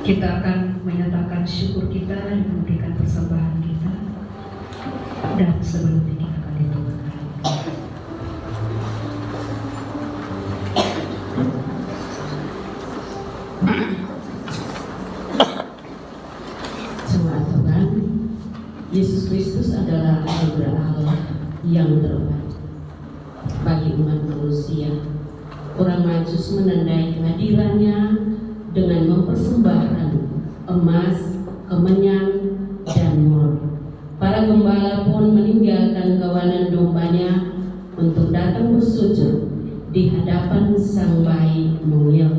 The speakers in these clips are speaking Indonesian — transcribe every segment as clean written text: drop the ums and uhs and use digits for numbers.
Kita akan menyatakan syukur kita dan memberikan persembahan kita. Dan sebelumnya kita akan ditutup. Jemaat Tuhan, Yesus Kristus adalah anugerah Allah yang terbaik bagi umat manusia. Orang Majus menandai kehadirannya dengan mempersembahkan emas, kemenyan, dan mur. Para gembala pun meninggalkan kawanan dombanya untuk datang bersujud di hadapan Sang Bayi Mungil.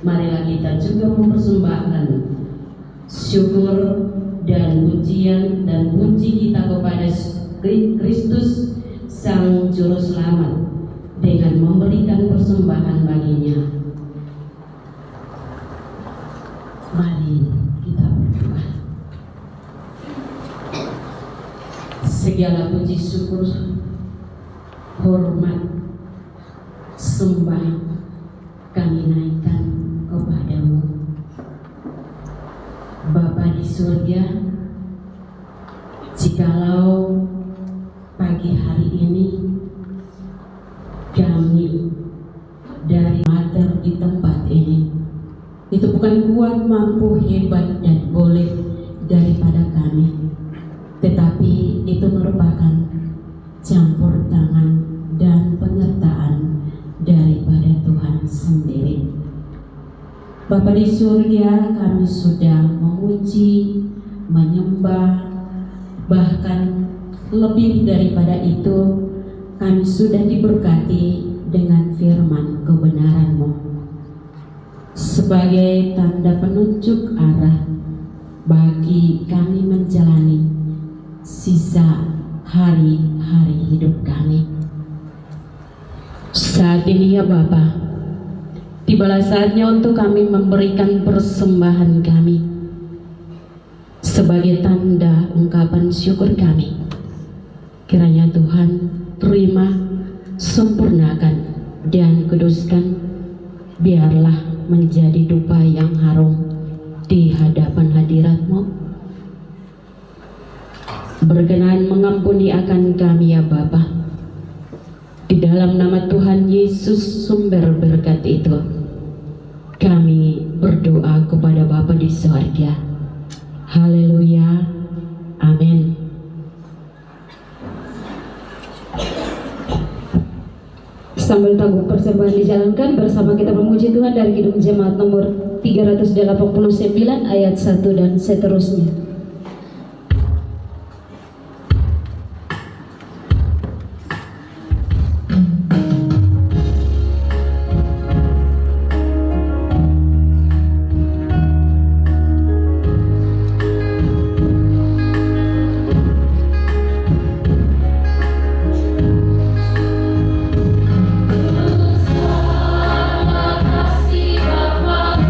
Marilah kita juga mempersembahkan syukur dan pujian dan puji kita kepada Kristus Sang Juru Selamat dengan memberikan persembahan baginya. Mari kita berdoa. Segala puji syukur, hormat, sembah kami naikkan kepadamu, Bapa di surga. Jikalau pagi hari ini kami dari mater di tempat ini, itu bukan kuat, mampu, hebat, dan boleh daripada kami, tetapi itu merupakan campur tangan dan penyertaan daripada Tuhan sendiri. Bapa di surga, kami sudah memuji, menyembah, bahkan lebih daripada itu, kami sudah diberkati dengan firman kebenaran-Mu sebagai tanda penunjuk arah bagi kami menjalani sisa hari-hari hidup kami. Saat ini ya Bapa, tibalah saatnya untuk kami memberikan persembahan kami sebagai tanda ungkapan syukur kami. Kiranya Tuhan terima, sempurnakan, dan kuduskan, biarlah menjadi dupa yang harum di hadapan hadirat-Mu. Berkenan mengampuni akan kami ya Bapa. Di dalam nama Tuhan Yesus sumber berkat itu, kami berdoa kepada Bapa di surga. Haleluya. Amin. Sambil tabung persembahan dijalankan, bersama kita memuji Tuhan dari Kidung Jemaat nomor 389 ayat 1 dan seterusnya. Terima kasih Bapa.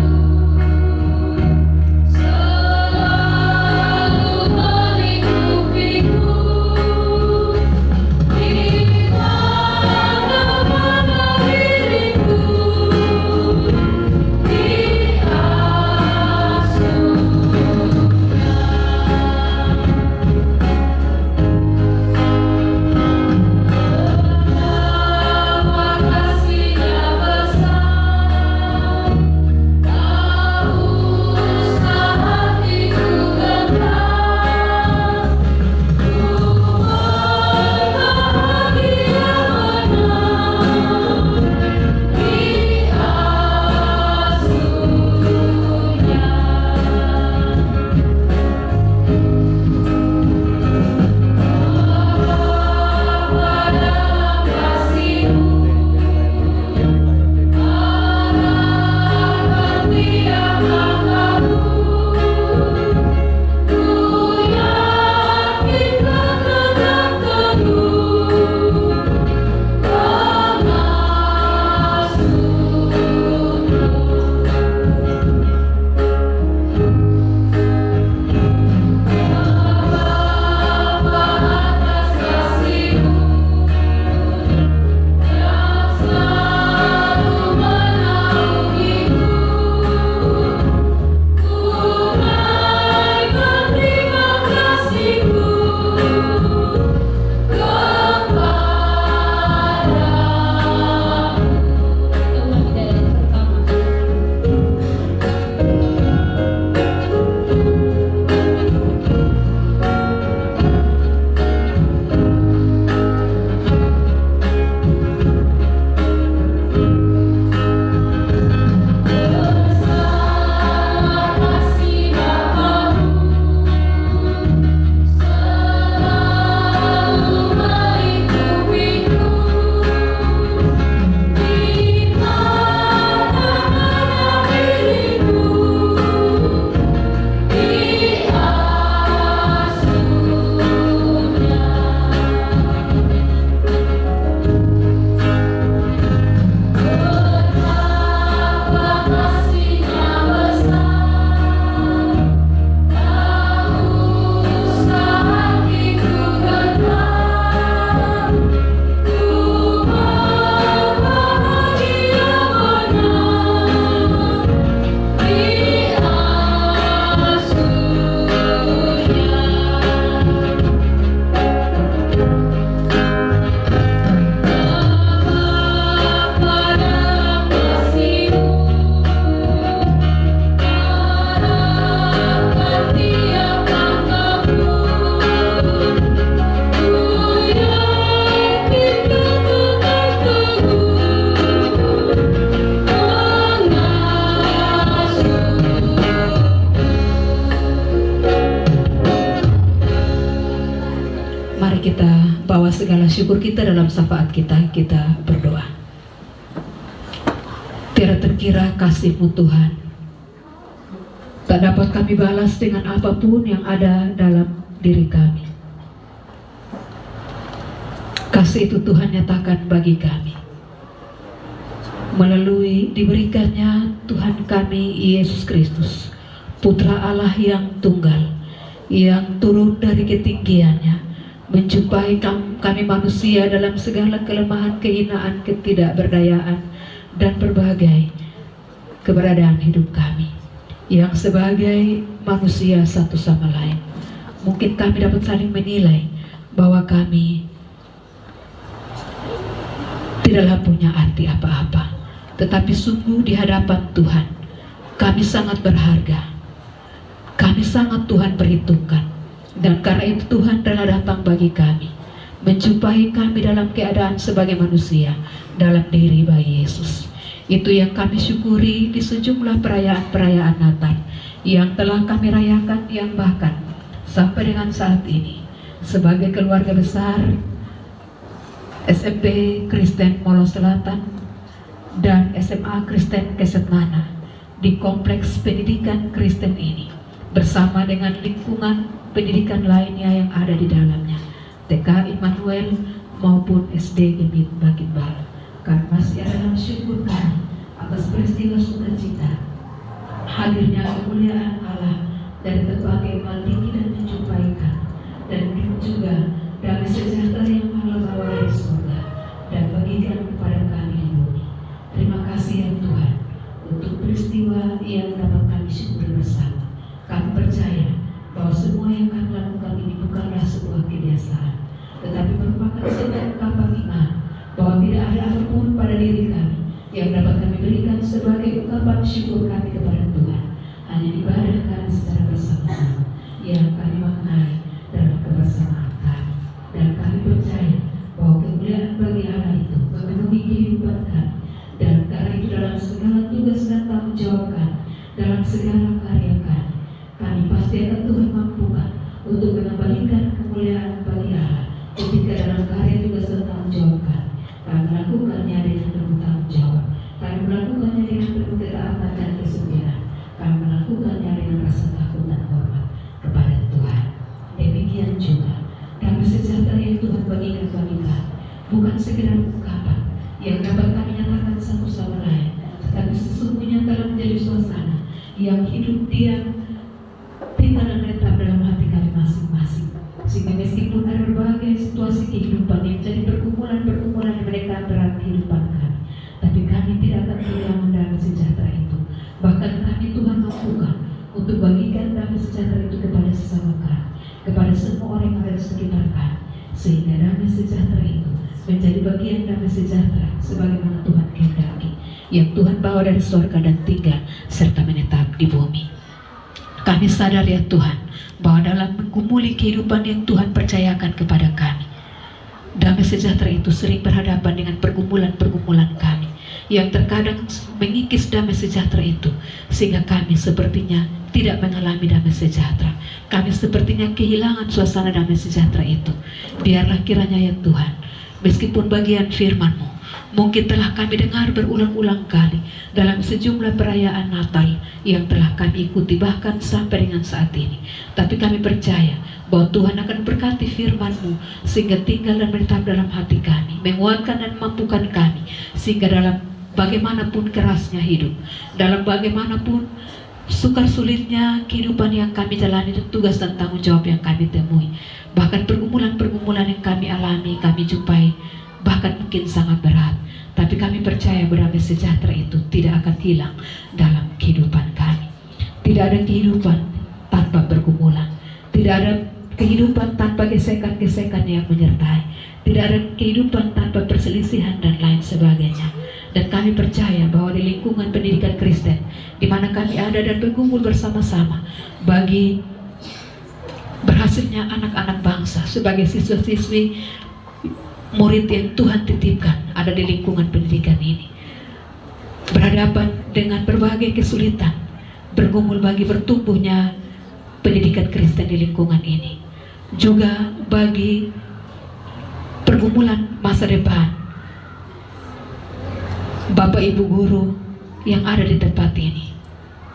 segala syukur kita dalam syafaat kita berdoa. Tiada terkira kasih-Mu Tuhan, tak dapat kami balas dengan apapun yang ada dalam diri kami. Kasih itu Tuhan nyatakan bagi kami melalui diberikannya Tuhan kami Yesus Kristus, Putra Allah yang tunggal, yang turun dari ketinggiannya, menjumpai kami manusia dalam segala kelemahan, kehinaan, ketidakberdayaan, dan berbagai keberadaan hidup kami, yang sebagai manusia satu sama lain. Mungkin kami dapat saling menilai bahwa kami tidaklah punya arti apa-apa, tetapi sungguh di hadapan Tuhan kami sangat berharga, kami sangat Tuhan perhitungkan. Dan karena itu Tuhan telah datang bagi kami, menjumpai kami dalam keadaan sebagai manusia dalam diri bayi Yesus. Itu yang kami syukuri di sejumlah perayaan Natal yang telah kami rayakan, yang bahkan sampai dengan saat ini sebagai keluarga besar SMP Kristen Molo Selatan dan SMA Kristen Kesetnana di kompleks pendidikan Kristen ini, bersama dengan lingkungan pendidikan lainnya yang ada di dalamnya, TK Immanuel maupun SD Gemit Bakinbal. Karena masih ada syukur kami atas peristiwa sukacita hadirnya kemuliaan Allah dari berbagai mal tinggi dan menjumpai kami, dan juga damai sejahtera yang Allah bawa dari surga dan bagikan kepada kami di bumi. Terima kasih ya Tuhan untuk peristiwa yang dapat kami syukuri bersama. Kami percaya bahwa semua yang kami lakukan ini bukanlah sebuah kebiasaan, tetapi merupakan sebuah ungkapan iman bahwa tidak ada apapun pada diri kami yang dapat kami berikan sebagai ungkapan syukur kami kepada Tuhan. Hanya ibadah kami secara bersama-sama yang kami maknai dalam kebersamaan kami. Dan kami percaya bahwa kemuliaan bagi Allah itu memenuhi kehidupan kami. Dan karena itu dalam segala tugas dan tanggung jawab kami, dalam segala karya kami, kami pasti akan Tuhan mampukan untuk mengembalikan kemuliaan bagi Allah ketika dalam karya tugas dan tanggung jawab kami. Kami melakukannya dengan penuh tanggung jawab. Kami melakukannya dengan penuh ketaatan dan kesetiaan. Kami melakukannya dengan rasa takut dan hormat kepada Tuhan. Demikian juga damai sejahtera yang Tuhan bagikan bagi kami bukan sekedar ungkapan yang dapat kami nyatakan satu sama lain, tetapi sesungguhnya telah menjadi suasana yang hidup diam, tinggal dan menetap dalam hati kami masing-masing. Sehingga meskipun ada berbagai situasi kehidupan yang jadi pergumulan-pergumulan yang mereka berat kehidupan kami, tapi kami tidak akan kehilangan damai sejahtera itu. Bahkan kami Tuhan mampukan untuk bagikan damai sejahtera itu kepada sesama kami, kepada semua orang yang ada di sekitar kami, sehingga damai sejahtera itu menjadi bagian damai sejahtera sebagaimana Tuhan kehendaki, yang Tuhan bawa dari surga dan tinggal serta menetap di bumi. Kami sadar ya Tuhan bahwa dalam menggumuli kehidupan yang Tuhan percayakan kepada kami, damai sejahtera itu sering berhadapan dengan pergumulan-pergumulan kami yang terkadang mengikis damai sejahtera itu, sehingga kami sepertinya tidak mengalami damai sejahtera. Kami sepertinya kehilangan suasana damai sejahtera itu. Biarlah kiranya ya Tuhan, meskipun bagian firman-Mu mungkin telah kami dengar berulang-ulang kali dalam sejumlah perayaan Natal yang telah kami ikuti bahkan sampai dengan saat ini, tapi kami percaya bahwa Tuhan akan berkati firman-Mu sehingga tinggal dan menetap dalam hati kami, menguatkan dan mampukan kami, sehingga dalam bagaimanapun kerasnya hidup, dalam bagaimanapun sukar sulitnya kehidupan yang kami jalani dan tugas dan tanggung jawab yang kami temui, bahkan pergumulan-pergumulan yang kami alami, kami jumpai, bahkan mungkin sangat berat, tapi kami percaya berdamai sejahtera itu tidak akan hilang dalam kehidupan kami. Tidak ada kehidupan tanpa pergumulan, tidak ada kehidupan tanpa gesekan-gesekan yang menyertai, tidak ada kehidupan tanpa perselisihan dan lain sebagainya. Dan kami percaya bahwa di lingkungan pendidikan Kristen di mana kami ada dan bergumul bersama-sama bagi berhasilnya anak-anak bangsa sebagai siswa-siswi murid yang Tuhan titipkan ada di lingkungan pendidikan ini, berhadapan dengan berbagai kesulitan, bergumul bagi bertumbuhnya pendidikan Kristen di lingkungan ini, juga bagi pergumulan masa depan. Bapak Ibu guru yang ada di tempat ini,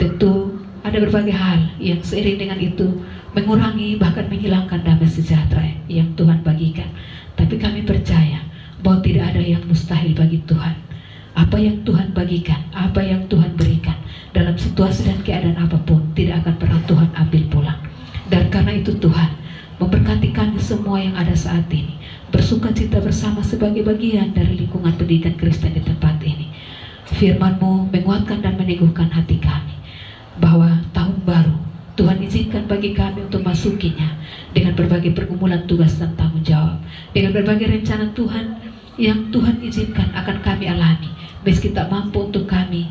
tentu ada berbagai hal yang seiring dengan itu mengurangi bahkan menghilangkan damai sejahtera yang Tuhan bagikan. Tapi kami percaya bahwa tidak ada yang mustahil bagi Tuhan. Apa yang Tuhan bagikan, apa yang Tuhan berikan dalam situasi dan keadaan apapun, tidak akan pernah Tuhan ambil pulang. Dan karena itu Tuhan memberkati kami semua yang ada saat ini, bersuka cita bersama sebagai bagian dari lingkungan pendidikan Kristen di tempat ini. Firman-Mu menguatkan dan meneguhkan hati kami bahwa tahun baru Tuhan izinkan bagi kami untuk masukinya dengan berbagai pergumulan tugas dan tanggung jawab, dengan berbagai rencana Tuhan yang Tuhan izinkan akan kami alami, meski tak mampu untuk kami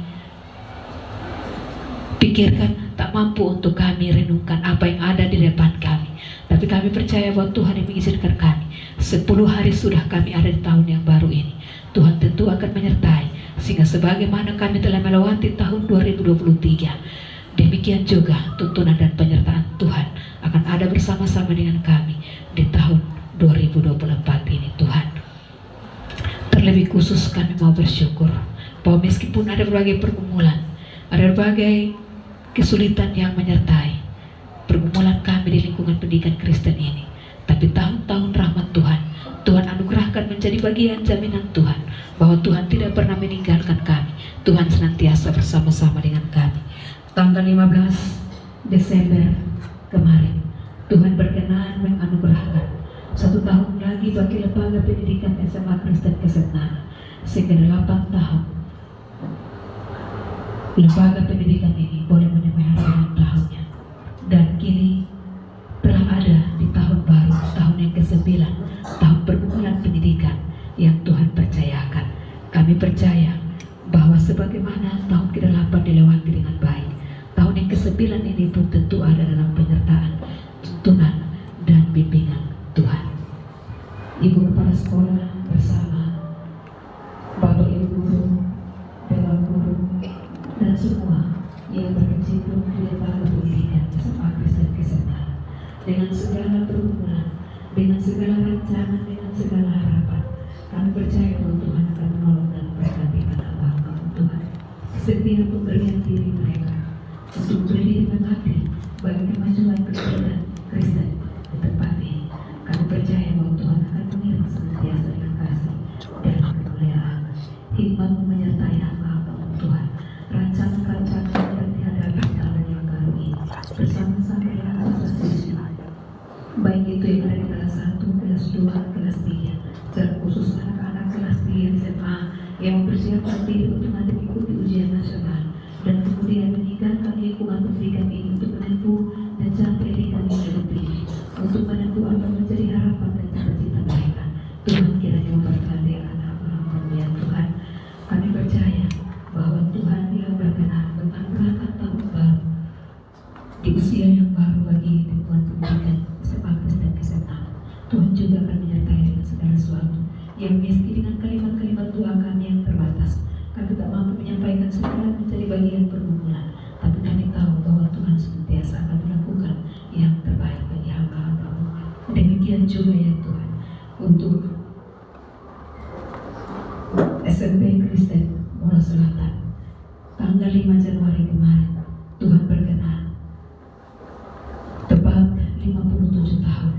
pikirkan, tak mampu untuk kami renungkan apa yang ada di depan kami. Tapi kami percaya bahwa Tuhan yang mengizinkan kami 10 hari sudah kami ada di tahun yang baru ini. Tuhan tentu akan menyertai, sehingga sebagaimana kami telah melewati tahun 2023, demikian juga tuntunan dan penyertaan Tuhan akan ada bersama-sama dengan kami di tahun 2024 ini. Tuhan, terlebih khusus kami mau bersyukur bahwa meskipun ada berbagai pergumulan, ada berbagai kesulitan yang menyertai pergumulan kami di lingkungan pendidikan Kristen ini, tapi tahun-tahun rahmat Tuhan anugerahkan menjadi bagian jaminan Tuhan bahwa Tuhan tidak pernah meninggalkan kami. Tuhan senantiasa bersama-sama dengan kami. Tanggal 15 Desember kemarin, Tuhan berkenan menganugerahkan 1 tahun lagi bagi lembaga pendidikan SMA Kristen Kesetnana, sehingga 8 tahun lembaga pendidikan ini boleh menyemarakan tahunnya. Dan kini telah ada di tahun baru, tahun yang ke-9, tahun pergumulan pendidikan yang Tuhan percayakan. Kami percaya bahwa sebagaimana tahun ke-8 dilewati dengan baik, tahun yang ke-9 ini pun tentu ada dalam penyertaan, tuntunan, dan bimbingan Tuhan. Ibu Kepala Sekolah bersama Bapak Ibu Guru, Dewan Guru, dan semua yang berkecimpung di lembaga pendidikan SMA Kristen Kesetnana, dengan segala pergumulan, dengan segala rencana, dengan segala harapan, kami percaya bahwa Tuhan akan menolong dan memberkati anak-anak Tuhan. Setiap pemberian diri mereka untuk berdiri dengan hati bagi kemajuan pendidikan Kristen di tempat ini, kami percaya bahwa Tuhan akan mengirim senantiasa dengan kasih dan kemuliaan. Hikmat menyertai hamba-hamba Tuhan. Rancangan-rancangan yang dihadapi tahun yang baru ini bersama-sama dengan asosiasi, baik itu yang ada di kelas 1, kelas 2, kelas 3, secara khusus anak-anak kelas 3 SMA yang mempersiapkan diri untuk nanti mengikuti ujian nasional dan kemudian meninggalkan lingkungan pendidikan ini untuk menempuh jenjang pendidikan yang lebih tinggi, untuk menempuh apa menjadi harapan dan cita-cita mereka. Tuhan kiranya memberkati anak-anak ya Tuhan. Kami percaya bahwa Tuhan yang berkenan menganugerahkan tahun baru di usia yang baru bagi lingkungan pendidikan SMA Kristen Kesetnana. Tuhan juga akan menyertai dengan segala sesuatu yang meski dengan kalimat-kalimat doa kami yang terbatas, kami tak mampu menyampaikan segala menjadi bagian pergumulan, tapi kami tahu bahwa Tuhan senantiasa akan melakukan yang terbaik bagi hamba-hamba-Mu. Demikian juga ya Tuhan untuk SMP Kristen Monas Selatan, tanggal 5 Januari kemarin, Tuhan berkenan tepat 57 tahun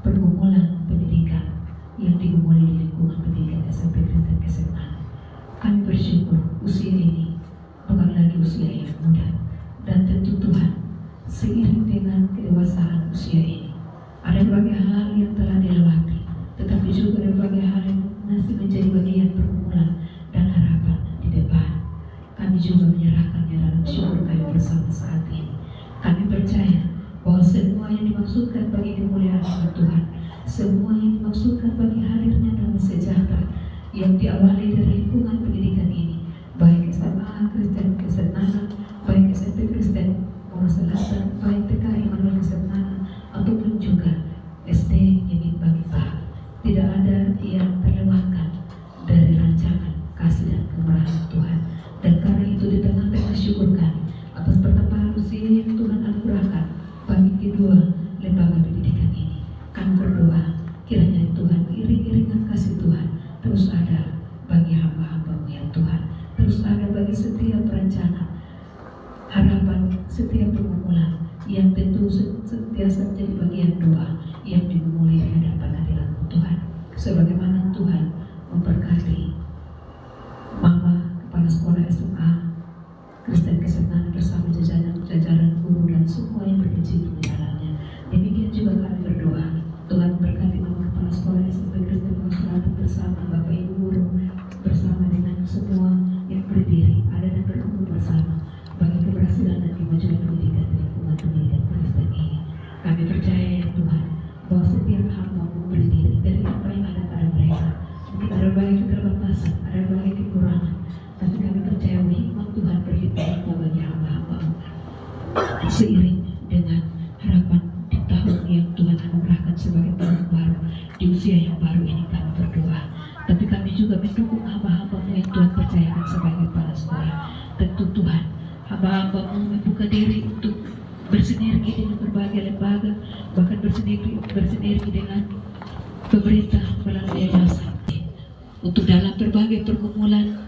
pergumulan pendidikan yang digumuli di lingkungan pendidikan SMP Kristen Kesetnana. Kami bersyukur usia ini bukan lagi usia yang muda, dan tentu Tuhan seiring dengan kedewasaan usia ini ada berbagai hal yang telah dilewati, tetapi juga ada berbagai hal yang masih menjadi bagian pergumulan dan harapan di depan. Kami juga menyerahkannya dalam syukur kami bersama saat ini. Kami percaya bahwa semua yang dimaksudkan bagi kemuliaan nama Tuhan, semua yang dimaksudkan bagi hadirnya damai sejahtera yang diawali dari lingkungan pendidikan ini, baik SMA Kristen Kesetnana, baik SMP Kristen Monas Selatan, baik TK Immanuel Kesetnana, ataupun juga SD Nyimit Bangka, tidak ada yang terlewatkan dari rancangan kasih dan kemurahan Tuhan. Dan karena itu di tengah-tengah syukur kami atas pertambahan usia yang Tuhan anugerahkan bagi kedua lembaga pendidikan ini, kami berdoa kiranya Tuhan iring-iringan setiap pergumulan yang tentu sentiasa menjadi bagian doa yang dimulai di hadapan hadirat Tuhan. Sebagaimana Tuhan memberkati Mama Kepala Sekolah SMA Kristen Kesenangan bersama jajaran guru dan semua yang berkecimpung di dalamnya. Demikian juga kami berdoa, Tuhan memberkati Mama Kepala Sekolah SMP Kristen Kesenangan bersama Bapak Ibu guru, bersama dengan semua yang berdiri, ada dan berkumpul bersama bagi keberhasilan dan kemajuan pendidikan di lingkungan pendidikan Kristen ini. Kami percaya ya Tuhan, bahwa setiap hamba memberi diri dari apa yang ada pada mereka. Mungkin ada banyak keterbatasan, ada banyak kekurangan, tapi kami percaya hikmat Tuhan berlimpah bagi hamba-hamba seiring dengan harapan di tahun yang Tuhan anugerahkan sebagai tahun baru, di usia yang baru ini kami berdoa. Tapi kami juga mendukung hamba-hambamu yang Tuhan percayakan sebagai kepala sekolah. Tentu Tuhan, hamba-hambamu membuka diri untuk bersinergi dengan berbagai lembaga, bahkan bersinergi dengan pemerintah melalui yayasan untuk dalam berbagai pergumulan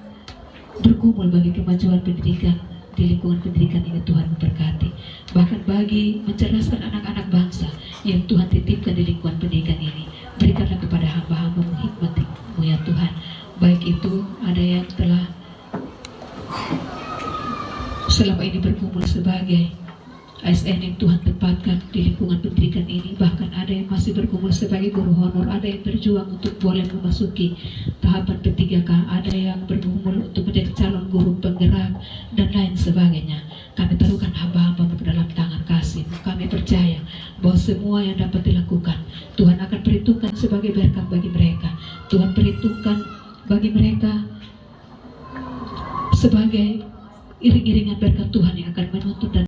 bergumul bagi kemajuan pendidikan di lingkungan pendidikan ini. Tuhan memberkati, bahkan bagi mencerdaskan anak-anak bangsa yang Tuhan titipkan di lingkungan pendidikan ini. Berikanlah kepada hamba-hambamu hikmat-Mu ya Tuhan, baik itu ada yang telah selama ini bergumul sebagai ASN yang Tuhan tempatkan di lingkungan pendidikan ini, bahkan ada yang masih bergumul sebagai guru honor, ada yang berjuang untuk boleh memasuki tahapan P3K, ada yang bergumul untuk menjadi calon guru penggerak dan lain sebagainya. Kami taruhkan hamba-hambamu ke dalam tangan kasih. Kami percaya bahwa semua yang dapat dilakukan Tuhan akan perhitungkan sebagai berkat bagi mereka. Tuhan perhitungkan bagi mereka sebagai iring-iringan berkat Tuhan yang akan menuntut dan